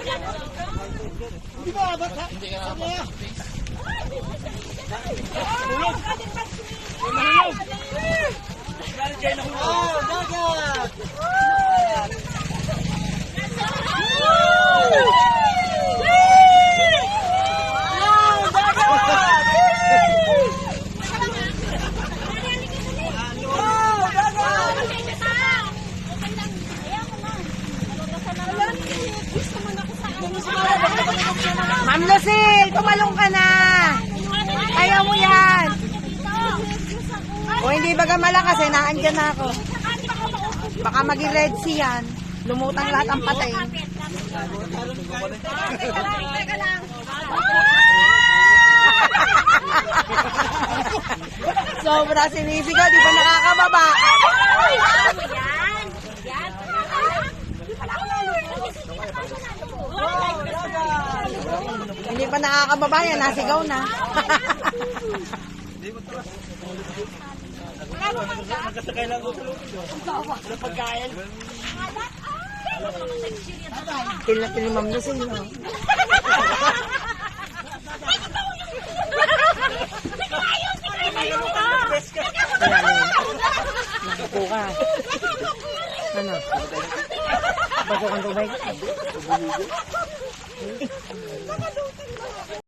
Hindi ba abot ha? Hindi ka nakapasok. Hulog! Hulog! Galit kayo na hulog. Oh, dagat! Ma'am Lucille, tumalong ka na. Ayaw mo yan. O hindi baga malakas eh, naandyan na ako. Baka maging Red Sea yan. Lumutang lahat ang patay. Teka lang. Sobra sinisigaw, di ba nakakababa? Hindi pa nakakababa yan, nasigaw na. Nagkasakay lang ako. Wala pagkain. Til na til Ma'am Lucille, no? Nakupo ka. Ano? Bago kang tubig?